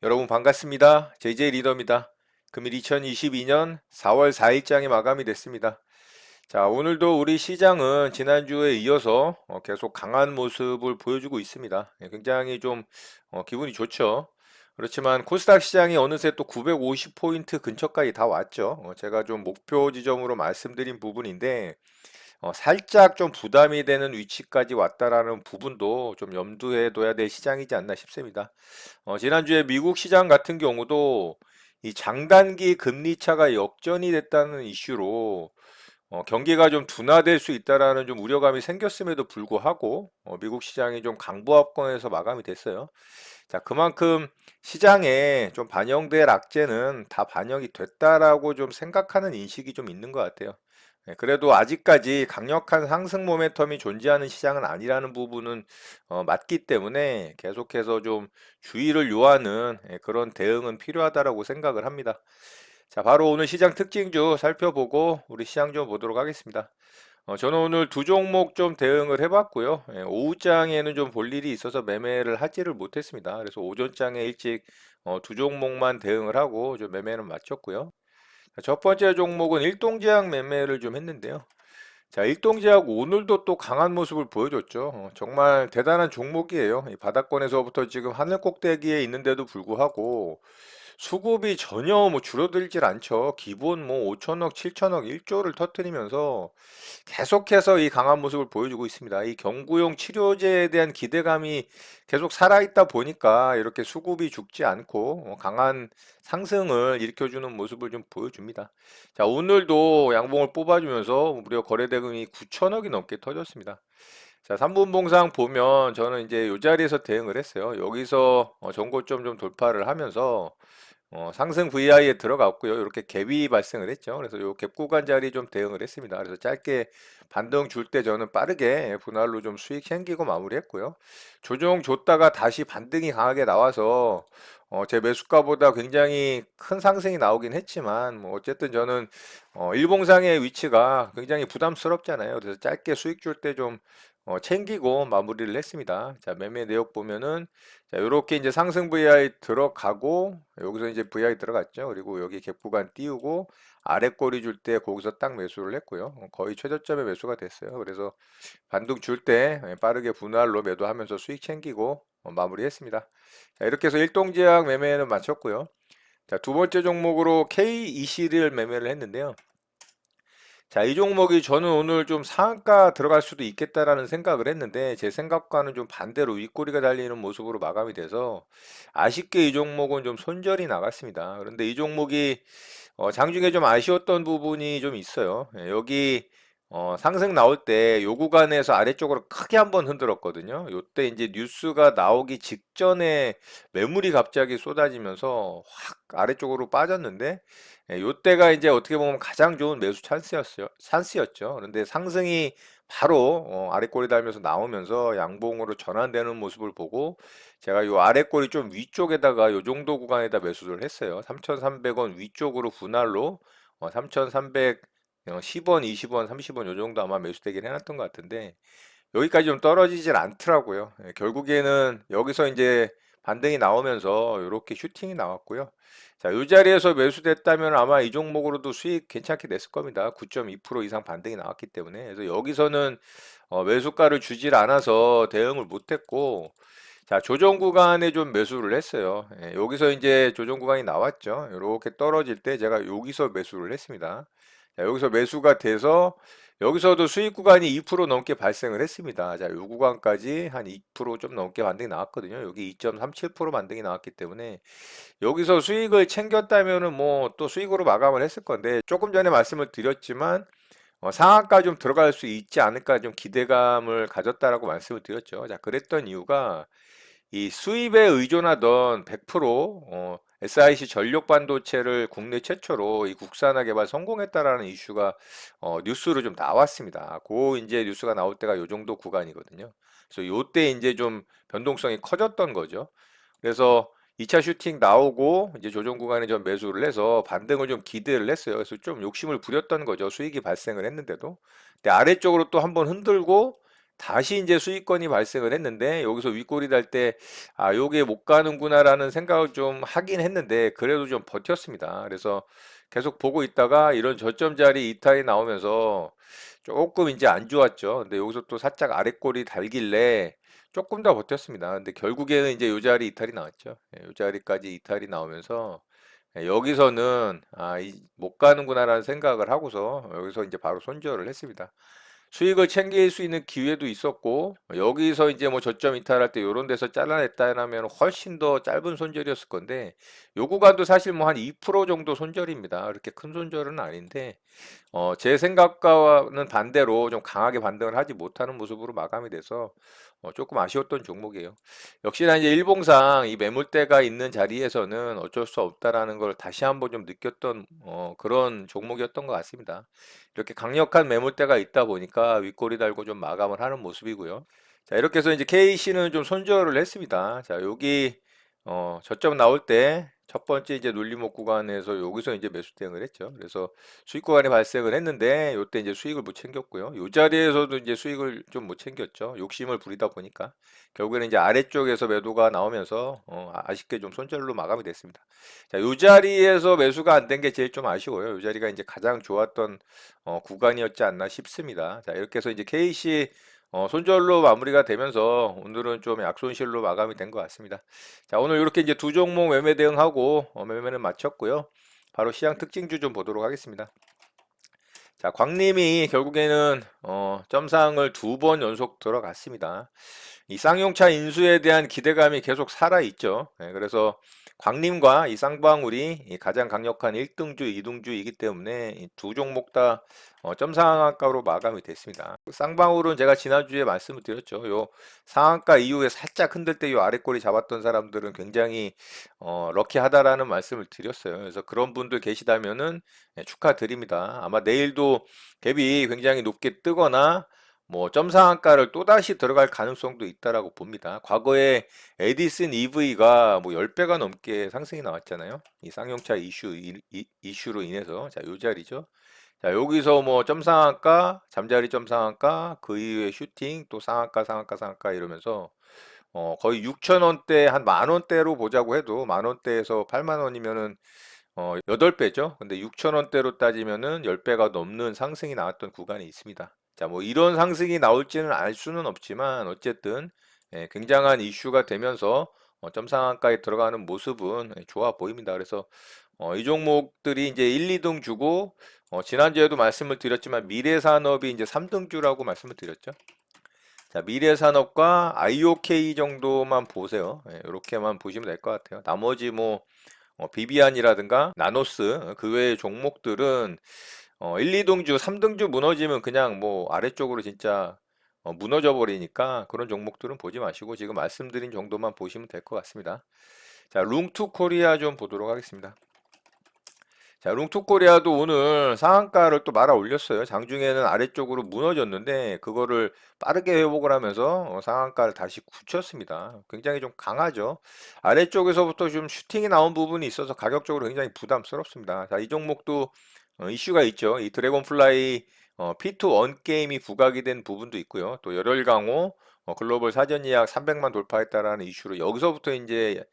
여러분 반갑습니다. JJ 리더입니다. 금일 2022년 4월 4일장이 마감이 됐습니다. 자, 오늘도 우리 시장은 지난주에 이어서 계속 강한 모습을 보여주고 있습니다. 굉장히 좀 기분이 좋죠. 그렇지만 코스닥 시장이 어느새 또 950포인트 근처까지 다 왔죠. 제가 좀 목표 지점으로 말씀드린 부분인데 살짝 좀 부담이 되는 위치까지 왔다라는 부분도 좀 염두에 둬야 될 시장이지 않나 싶습니다. 지난주에 미국 시장 같은 경우도 이 장단기 금리 차가 역전이 됐다는 이슈로 경기가 좀 둔화될 수 있다라는 좀 우려감이 생겼음에도 불구하고 미국 시장이 좀 강보합권에서 마감이 됐어요. 자, 그만큼 시장에 좀 반영될 악재는 다 반영이 됐다라고 좀 생각하는 인식이 좀 있는 것 같아요. 그래도 아직까지 강력한 상승 모멘텀이 존재하는 시장은 아니라는 부분은 맞기 때문에 계속해서 좀 주의를 요하는 그런 대응은 필요하다라고 생각을 합니다. 자, 바로 오늘 시장 특징주 살펴보고 우리 시장 좀 보도록 하겠습니다. 저는 오늘 두 종목 좀 대응을 해봤고요. 오후장에는 좀 볼 일이 있어서 매매를 하지를 못했습니다. 그래서 오전장에 일찍 두 종목만 대응을 하고 좀 매매는 마쳤고요. 자, 첫 번째 종목은 일동제약 매매를 좀 했는데요. 자, 일동제약 오늘도 또 강한 모습을 보여줬죠. 정말 대단한 종목이에요. 이 바닥권에서부터 지금 하늘 꼭대기에 있는데도 불구하고 수급이 전혀 뭐 줄어들질 않죠. 기본 뭐 5천억, 7천억, 1조를 터뜨리면서 계속해서 이 강한 모습을 보여주고 있습니다. 이 경구용 치료제에 대한 기대감이 계속 살아있다 보니까 이렇게 수급이 죽지 않고 강한 상승을 일으켜주는 모습을 좀 보여줍니다. 자, 오늘도 양봉을 뽑아주면서 무려 거래대금이 9천억이 넘게 터졌습니다. 자, 3분봉상 보면 저는 이제 이 자리에서 대응을 했어요. 여기서 전고점 좀 돌파를 하면서 상승 VI에 들어갔고요. 이렇게 갭이 발생을 했죠. 그래서 이 갭 구간 자리 좀 대응을 했습니다. 그래서 짧게 반등 줄 때 저는 빠르게 분할로 좀 수익 챙기고 마무리했고요. 조정 줬다가 다시 반등이 강하게 나와서 제 매수가보다 굉장히 큰 상승이 나오긴 했지만 뭐 어쨌든 저는 일봉상의 위치가 굉장히 부담스럽잖아요. 그래서 짧게 수익 줄 때 좀 챙기고 마무리를 했습니다. 자, 매매 내역 보면은 자, 요렇게 이제 상승 VI 들어가고 여기서 이제 VI 들어갔죠. 그리고 여기 갭 구간 띄우고 아래 꼬리 줄 때 거기서 딱 매수를 했고요. 거의 최저점에 매수가 됐어요. 그래서 반등 줄 때 빠르게 분할로 매도하면서 수익 챙기고 마무리했습니다. 자, 이렇게 해서 일동제약 매매는 마쳤고요. 자, 두 번째 종목으로 K21을 매매를 했는데요. 자, 이 종목이 저는 오늘 좀 상한가 들어갈 수도 있겠다라는 생각을 했는데 제 생각과는 좀 반대로 윗꼬리가 달리는 모습으로 마감이 돼서 아쉽게 이 종목은 좀 손절이 나갔습니다. 그런데 이 종목이 장중에 좀 아쉬웠던 부분이 좀 있어요. 여기 상승 나올 때 요 구간에서 아래쪽으로 크게 한번 흔들었거든요. 요때 이제 뉴스가 나오기 직전에 매물이 갑자기 쏟아지면서 확 아래쪽으로 빠졌는데 요때가 이제 어떻게 보면 가장 좋은 매수 찬스였죠. 그런데 상승이 바로 아래 꼬리 달면서 나오면서 양봉으로 전환되는 모습을 보고 제가 요 아래 꼬리 좀 위쪽에다가 요 정도 구간에다 매수를 했어요. 3,300원 위쪽으로 분할로 3,310원, 20원, 30원 요 정도 아마 매수되긴 해놨던 것 같은데 여기까지 좀 떨어지질 않더라고요. 결국에는 여기서 이제 반등이 나오면서 이렇게 슈팅이 나왔고요. 자, 이 자리에서 매수됐다면 아마 이 종목으로도 수익 괜찮게 냈을 겁니다. 9.2% 이상 반등이 나왔기 때문에. 그래서 여기서는 매수가를 주질 않아서 대응을 못했고, 자, 조정 구간에 좀 매수를 했어요. 여기서 이제 조정 구간이 나왔죠. 이렇게 떨어질 때 제가 여기서 매수를 했습니다. 자, 여기서 매수가 돼서 여기서도 수익 구간이 2% 넘게 발생을 했습니다. 자, 이 구간까지 한 2%좀 넘게 반등이 나왔거든요. 여기 2.37% 반등이 나왔기 때문에 여기서 수익을 챙겼다면은 뭐 또 수익으로 마감을 했을 건데 조금 전에 말씀을 드렸지만 상한가 좀 들어갈 수 있지 않을까 좀 기대감을 가졌다라고 말씀을 드렸죠. 자, 그랬던 이유가 이 수입에 의존하던 100% SIC 전력 반도체를 국내 최초로 이 국산화 개발 성공했다라는 이슈가 뉴스로 좀 나왔습니다. 그 이제 뉴스가 나올 때가 요 정도 구간이거든요. 그래서 요때 이제 좀 변동성이 커졌던 거죠. 그래서 2차 슈팅 나오고 이제 조정 구간에 좀 매수를 해서 반등을 좀 기대를 했어요. 그래서 좀 욕심을 부렸던 거죠. 수익이 발생을 했는데도. 근데 아래쪽으로 또 한번 흔들고 다시 이제 수익권이 발생을 했는데 여기서 윗골이 달 때 요게 못 가는구나라는 생각을 좀 하긴 했는데 그래도 좀 버텼습니다. 그래서 계속 보고 있다가 이런 저점 자리 이탈이 나오면서 조금 이제 안 좋았죠. 근데 여기서 또 살짝 아랫골이 달길래 조금 더 버텼습니다. 근데 결국에는 이제 요 자리 이탈이 나왔죠. 요 자리까지 이탈이 나오면서 여기서는 못 가는구나라는 생각을 하고서 여기서 이제 바로 손절을 했습니다. 수익을 챙길 수 있는 기회도 있었고 여기서 이제 뭐 저점 이탈할 때 요런 데서 잘라냈다면 훨씬 더 짧은 손절이었을 건데 요 구간도 사실 뭐 한 2% 정도 손절입니다. 그렇게 큰 손절은 아닌데 제 생각과는 반대로 좀 강하게 반등을 하지 못하는 모습으로 마감이 돼서 조금 아쉬웠던 종목이에요. 역시나 이제 일봉상 이 매물대가 있는 자리에서는 어쩔 수 없다라는 걸 다시 한번 좀 느꼈던 그런 종목이었던 것 같습니다. 이렇게 강력한 매물대가 있다 보니까 윗골이 달고 좀 마감을 하는 모습이고요. 자, 이렇게 해서 이제 KC는 좀 손절을 했습니다. 자, 여기 저점 나올 때 첫 번째 이제 눌림목 구간에서 여기서 이제 매수 대응을 했죠. 그래서 수익 구간이 발생을 했는데 요때 이제 수익을 못 챙겼고요. 요 자리에서도 이제 수익을 좀 못 챙겼죠. 욕심을 부리다 보니까 결국에는 이제 아래쪽에서 매도가 나오면서 아쉽게 좀 손절로 마감이 됐습니다. 자, 요 자리에서 매수가 안 된 게 제일 좀 아쉬워요. 요 자리가 이제 가장 좋았던 구간이었지 않나 싶습니다. 자, 이렇게 해서 이제 KC 손절로 마무리가 되면서 오늘은 좀 약손실로 마감이 된 것 같습니다. 자, 오늘 이렇게 이제 두 종목 매매 대응하고 매매는 마쳤고요. 바로 시장 특징주 좀 보도록 하겠습니다. 자, 광림이 결국에는 점상을 두 번 연속 들어갔습니다. 이 쌍용차 인수에 대한 기대감이 계속 살아있죠. 그래서 광림과 이 쌍방울이 이 가장 강력한 1등주, 2등주이기 때문에 이 두 종목 다 점상한가로 마감이 됐습니다. 쌍방울은 제가 지난주에 말씀을 드렸죠. 요 상한가 이후에 살짝 흔들 때 요 아랫꼬리 잡았던 사람들은 굉장히 럭키하다라는 말씀을 드렸어요. 그래서 그런 분들 계시다면은 축하드립니다. 아마 내일도 갭이 굉장히 높게 뜨거나 뭐 점상한가를 또다시 들어갈 가능성도 있다라고 봅니다. 과거에 에디슨 EV가 뭐 10배가 넘게 상승이 나왔잖아요. 이 쌍용차 이슈로 인해서 자, 요 자리죠. 자, 여기서 뭐 점상한가, 잠자리 점상한가, 그 이후에 슈팅, 또 상한가, 상한가, 상한가 이러면서 거의 6천 원대 한 만 원대로 보자고 해도 만 원대에서 8만 원이면은 8배죠. 근데 6천 원대로 따지면은 10배가 넘는 상승이 나왔던 구간이 있습니다. 자, 뭐 이런 상승이 나올지는 알 수는 없지만 어쨌든 굉장한 이슈가 되면서 점상한가에 들어가는 모습은 좋아 보입니다. 그래서 이 종목들이 이제 1, 2등 주고 지난주에도 말씀을 드렸지만 미래산업이 이제 3등주라고 말씀을 드렸죠. 자, 미래산업과 IOK 정도만 보세요. 이렇게만 보시면 될 것 같아요. 나머지 뭐 비비안이라든가 나노스 그 외의 종목들은 1, 2등주, 3등주 무너지면 그냥 뭐 아래쪽으로 진짜 무너져 버리니까 그런 종목들은 보지 마시고 지금 말씀드린 정도만 보시면 될 것 같습니다. 자, 룽투 코리아 좀 보도록 하겠습니다. 자, 룽투코리아도 오늘 상한가를 또 말아 올렸어요. 장중에는 아래쪽으로 무너졌는데 그거를 빠르게 회복을 하면서 상한가를 다시 굳혔습니다. 굉장히 좀 강하죠. 아래쪽에서부터 좀 슈팅이 나온 부분이 있어서 가격적으로 굉장히 부담스럽습니다. 자, 이 종목도 이슈가 있죠. 이 드래곤플라이 P2 언게임이 부각이 된 부분도 있고요. 또 열혈강호 글로벌 사전 예약 300만 돌파했다라는 이슈로 여기서부터 이제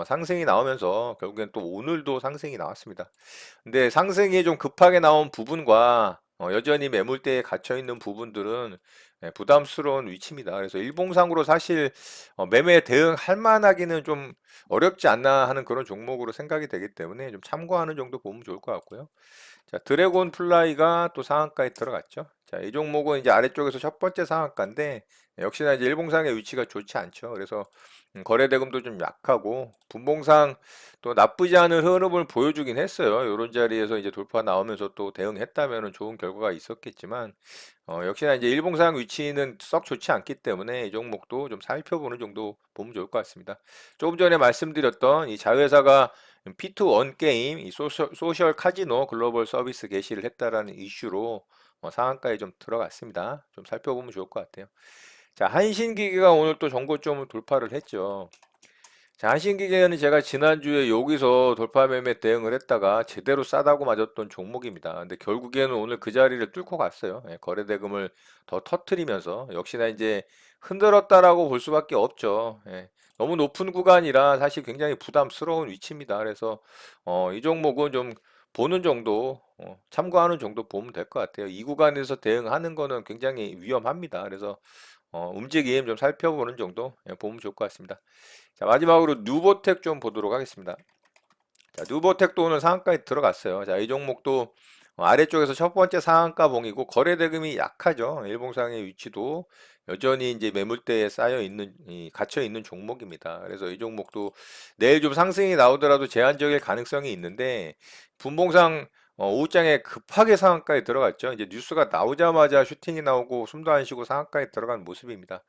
상승이 나오면서 결국엔 또 오늘도 상승이 나왔습니다. 근데 상승이 좀 급하게 나온 부분과 여전히 매물대에 갇혀 있는 부분들은 부담스러운 위치입니다. 그래서 일봉상으로 사실 매매 대응할 만하기는 좀 어렵지 않나 하는 그런 종목으로 생각이 되기 때문에 좀 참고하는 정도 보면 좋을 것 같고요. 자, 드래곤 플라이가 또 상한가에 들어갔죠. 자, 이 종목은 이제 아래쪽에서 첫 번째 상한가인데 역시나 이제 일봉상의 위치가 좋지 않죠. 그래서 거래 대금도 좀 약하고 분봉상 또 나쁘지 않은 흐름을 보여주긴 했어요. 이런 자리에서 이제 돌파 나오면서 또 대응했다면 좋은 결과가 있었겠지만 역시나 이제 일봉상 위치는 썩 좋지 않기 때문에 이 종목도 좀 살펴보는 정도 보면 좋을 것 같습니다. 조금 전에 말씀드렸던 이 자회사가 P2 언게임, 이 소셜 카지노 글로벌 서비스 개시를 했다라는 이슈로 상한가에 좀 들어갔습니다. 좀 살펴보면 좋을 것 같아요. 자, 한신기계가 오늘 또 전고점을 돌파를 했죠. 자, 한신기계는 제가 지난주에 여기서 돌파 매매 대응을 했다가 제대로 싸다고 맞았던 종목입니다. 근데 결국에는 오늘 그 자리를 뚫고 갔어요. 예, 거래 대금을 더 터트리면서 역시나 이제 흔들었다라고 볼 수밖에 없죠. 예, 너무 높은 구간이라 사실 굉장히 부담스러운 위치입니다. 그래서 이 종목은 좀 보는 정도, 참고하는 정도 보면 될 것 같아요. 이 구간에서 대응하는 거는 굉장히 위험합니다. 그래서 움직임 좀 살펴보는 정도 보면 좋을 것 같습니다. 자, 마지막으로 누보텍 좀 보도록 하겠습니다. 자, 누보텍도 오늘 상한가에 들어갔어요. 자, 이 종목도 아래쪽에서 첫 번째 상한가 봉이고 거래 대금이 약하죠. 일봉상의 위치도 여전히 이제 매물대에 쌓여 있는 갇혀 있는 종목입니다. 그래서 이 종목도 내일 좀 상승이 나오더라도 제한적일 가능성이 있는데 분봉상 오후장에 급하게 상한가에 들어갔죠. 이제 뉴스가 나오자마자 슈팅이 나오고 숨도 안 쉬고 상한가에 들어간 모습입니다.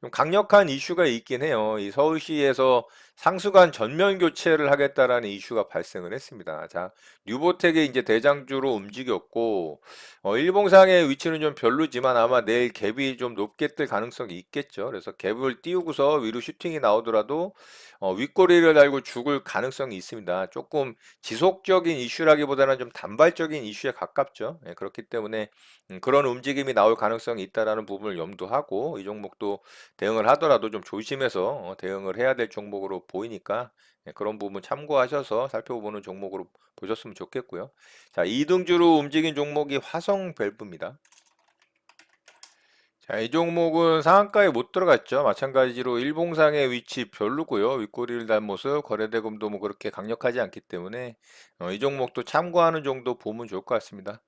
좀 강력한 이슈가 있긴 해요. 이 서울시에서 상수간 전면 교체를 하겠다라는 이슈가 발생을 했습니다. 자, 뉴보텍이 이제 대장주로 움직였고, 일봉상의 위치는 좀 별로지만 아마 내일 갭이 좀 높게 뜰 가능성이 있겠죠. 그래서 갭을 띄우고서 위로 슈팅이 나오더라도 윗꼬리를 달고 죽을 가능성이 있습니다. 조금 지속적인 이슈라기보다는 좀 단발적인 이슈에 가깝죠. 예, 그렇기 때문에 그런 움직임이 나올 가능성이 있다라는 부분을 염두하고 이 종목도 대응을 하더라도 좀 조심해서 대응을 해야 될 종목으로 보이니까 그런 부분 참고하셔서 살펴보는 종목으로 보셨으면 좋겠고요. 자, 2등주로 움직인 종목이 화성 밸브입니다. 자, 이 종목은 상한가에 못 들어갔죠. 마찬가지로 일봉상의 위치 별로고요. 윗꼬리를 단 모습, 거래대금도 뭐 그렇게 강력하지 않기 때문에 이 종목도 참고하는 정도 보면 좋을 것 같습니다.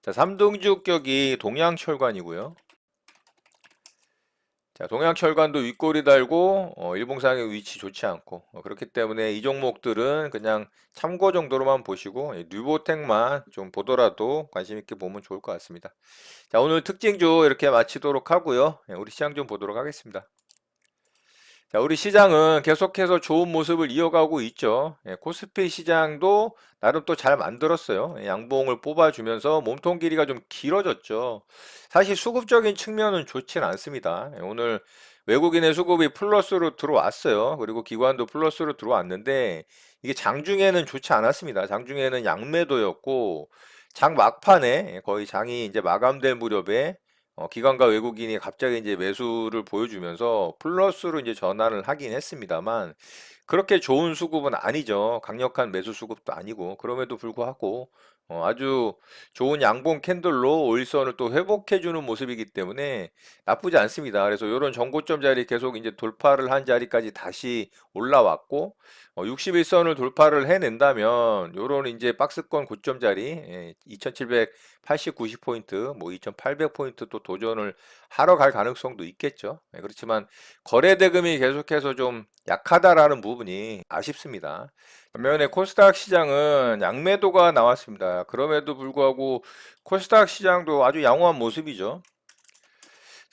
자, 3등주 격이 동양철관이고요. 자, 동양철관도 윗골이 달고 일봉상의 위치 좋지 않고 그렇기 때문에 이 종목들은 그냥 참고 정도로만 보시고 뉴보텍만 좀 보더라도 관심 있게 보면 좋을 것 같습니다. 자, 오늘 특징주 이렇게 마치도록 하고요. 우리 시장 좀 보도록 하겠습니다. 자, 우리 시장은 계속해서 좋은 모습을 이어가고 있죠. 코스피 시장도 나름 또 잘 만들었어요. 양봉을 뽑아주면서 몸통 길이가 좀 길어졌죠. 사실 수급적인 측면은 좋진 않습니다. 오늘 외국인의 수급이 플러스로 들어왔어요. 그리고 기관도 플러스로 들어왔는데 이게 장중에는 좋지 않았습니다. 장중에는 양매도였고 장 막판에 거의 장이 이제 마감될 무렵에 기관과 외국인이 갑자기 이제 매수를 보여주면서 플러스로 이제 전환을 하긴 했습니다만 그렇게 좋은 수급은 아니죠. 강력한 매수 수급도 아니고 그럼에도 불구하고 아주 좋은 양봉 캔들로 오일선을 또 회복해주는 모습이기 때문에 나쁘지 않습니다. 그래서 이런 정고점 자리 계속 이제 돌파를 한 자리까지 다시 올라왔고 61선을 돌파를 해낸다면 요런 이제 박스권 고점 자리 2780, 90포인트, 뭐 2800포인트 또 도전을 하러 갈 가능성도 있겠죠. 그렇지만 거래 대금이 계속해서 좀 약하다라는 부분이 아쉽습니다. 반면에 코스닥 시장은 양매도가 나왔습니다. 그럼에도 불구하고 코스닥 시장도 아주 양호한 모습이죠.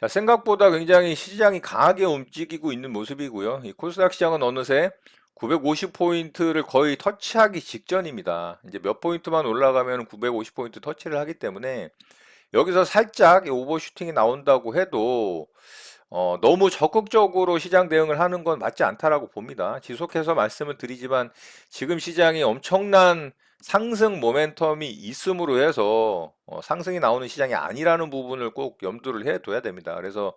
자, 생각보다 굉장히 시장이 강하게 움직이고 있는 모습이고요. 이 코스닥 시장은 어느새 950포인트를 거의 터치하기 직전입니다. 이제 몇 포인트만 올라가면 950포인트 터치를 하기 때문에 여기서 살짝 오버슈팅이 나온다고 해도 너무 적극적으로 시장 대응을 하는 건 맞지 않다라고 봅니다. 지속해서 말씀을 드리지만 지금 시장이 엄청난 상승 모멘텀이 있음으로 해서 상승이 나오는 시장이 아니라는 부분을 꼭 염두를 해둬야 됩니다. 그래서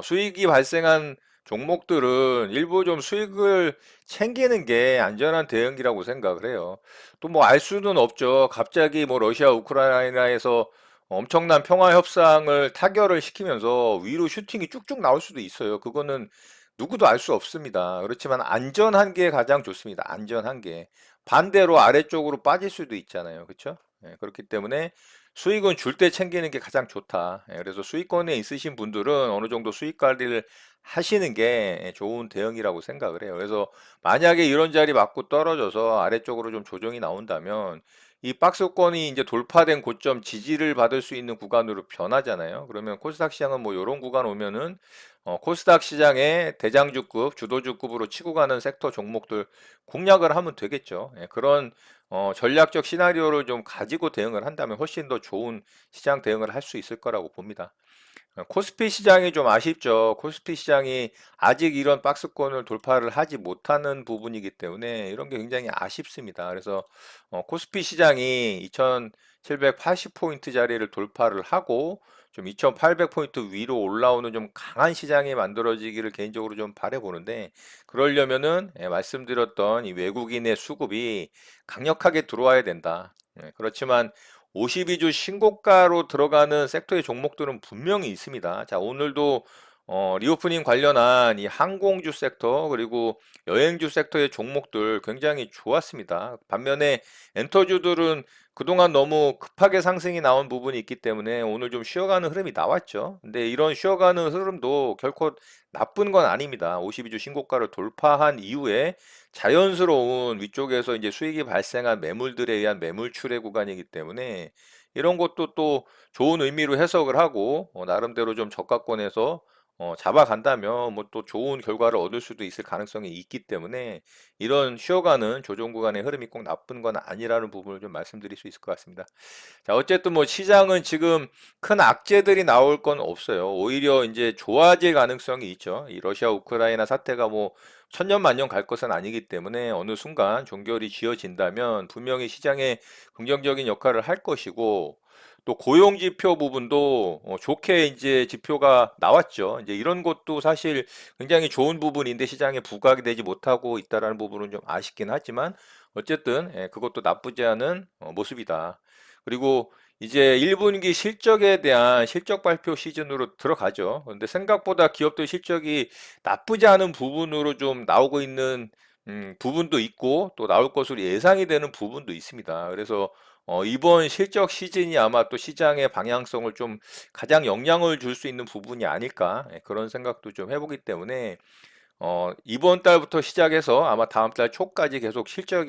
수익이 발생한 종목들은 일부 좀 수익을 챙기는 게 안전한 대응이라고 생각을 해요. 또 뭐 알 수는 없죠. 갑자기 뭐 러시아 우크라이나에서 엄청난 평화 협상을 타결을 시키면서 위로 슈팅이 쭉쭉 나올 수도 있어요. 그거는 누구도 알 수 없습니다. 그렇지만 안전한 게 가장 좋습니다. 안전한 게. 반대로 아래쪽으로 빠질 수도 있잖아요. 그렇죠? 그렇기 때문에 수익은 줄 때 챙기는 게 가장 좋다. 그래서 수익권에 있으신 분들은 어느 정도 수익 관리를 하시는 게 좋은 대응이라고 생각을 해요. 그래서 만약에 이런 자리 맞고 떨어져서 아래쪽으로 좀 조정이 나온다면 이 박스권이 이제 돌파된 고점 지지를 받을 수 있는 구간으로 변하잖아요. 그러면 코스닥 시장은 뭐 이런 구간 오면은 코스닥 시장의 대장주급, 주도주급으로 치고 가는 섹터 종목들 공략을 하면 되겠죠. 그런 전략적 시나리오를 좀 가지고 대응을 한다면 훨씬 더 좋은 시장 대응을 할 수 있을 거라고 봅니다. 코스피 시장이 좀 아쉽죠. 코스피 시장이 아직 이런 박스권을 돌파를 하지 못하는 부분이기 때문에 이런 게 굉장히 아쉽습니다. 그래서 코스피 시장이 2780포인트 자리를 돌파를 하고 좀 2800포인트 위로 올라오는 좀 강한 시장이 만들어지기를 개인적으로 좀 바라보는데, 그러려면은 말씀드렸던 이 외국인의 수급이 강력하게 들어와야 된다. 그렇지만 52주 신고가로 들어가는 섹터의 종목들은 분명히 있습니다. 자, 오늘도 리오프닝 관련한 이 항공주 섹터 그리고 여행주 섹터의 종목들 굉장히 좋았습니다. 반면에 엔터주들은 그동안 너무 급하게 상승이 나온 부분이 있기 때문에 오늘 좀 쉬어가는 흐름이 나왔죠. 근데 이런 쉬어가는 흐름도 결코 나쁜 건 아닙니다. 52주 신고가를 돌파한 이후에 자연스러운 위쪽에서 이제 수익이 발생한 매물들에 의한 매물 출회 구간이기 때문에 이런 것도 또 좋은 의미로 해석을 하고 나름대로 좀 저가권에서 잡아간다면 뭐 또 좋은 결과를 얻을 수도 있을 가능성이 있기 때문에 이런 쉬어가는 조정 구간의 흐름이 꼭 나쁜 건 아니라는 부분을 좀 말씀드릴 수 있을 것 같습니다. 자, 어쨌든 뭐 시장은 지금 큰 악재들이 나올 건 없어요. 오히려 이제 좋아질 가능성이 있죠. 이 러시아 우크라이나 사태가 뭐 천년 만년 갈 것은 아니기 때문에 어느 순간 종결이 지어진다면 분명히 시장에 긍정적인 역할을 할 것이고, 또 고용 지표 부분도 좋게 이제 지표가 나왔죠. 이제 이런 것도 사실 굉장히 좋은 부분인데 시장에 부각이 되지 못하고 있다라는 부분은 좀 아쉽긴 하지만 어쨌든 그것도 나쁘지 않은 모습이다. 그리고 이제 1분기 실적에 대한 실적 발표 시즌으로 들어가죠. 근데 생각보다 기업들 실적이 나쁘지 않은 부분으로 좀 나오고 있는 부분도 있고 또 나올 것으로 예상이 되는 부분도 있습니다. 그래서 이번 실적 시즌이 아마 또 시장의 방향성을 좀 가장 영향을 줄 수 있는 부분이 아닐까, 그런 생각도 좀 해보기 때문에 이번 달부터 시작해서 아마 다음 달 초까지 계속 실적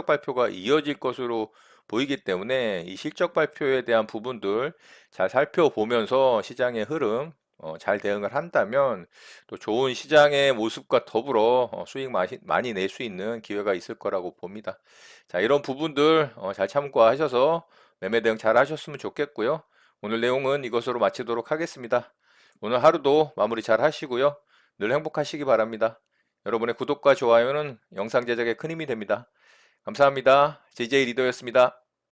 발표가 이어질 것으로 보이기 때문에 이 실적 발표에 대한 부분들 잘 살펴보면서 시장의 흐름 잘 대응을 한다면 또 좋은 시장의 모습과 더불어 수익 많이 낼 수 있는 기회가 있을 거라고 봅니다. 자, 이런 부분들 잘 참고하셔서 매매 대응 잘 하셨으면 좋겠고요. 오늘 내용은 이것으로 마치도록 하겠습니다. 오늘 하루도 마무리 잘 하시고요. 늘 행복하시기 바랍니다. 여러분의 구독과 좋아요는 영상 제작에 큰 힘이 됩니다. 감사합니다. JJ 리더였습니다.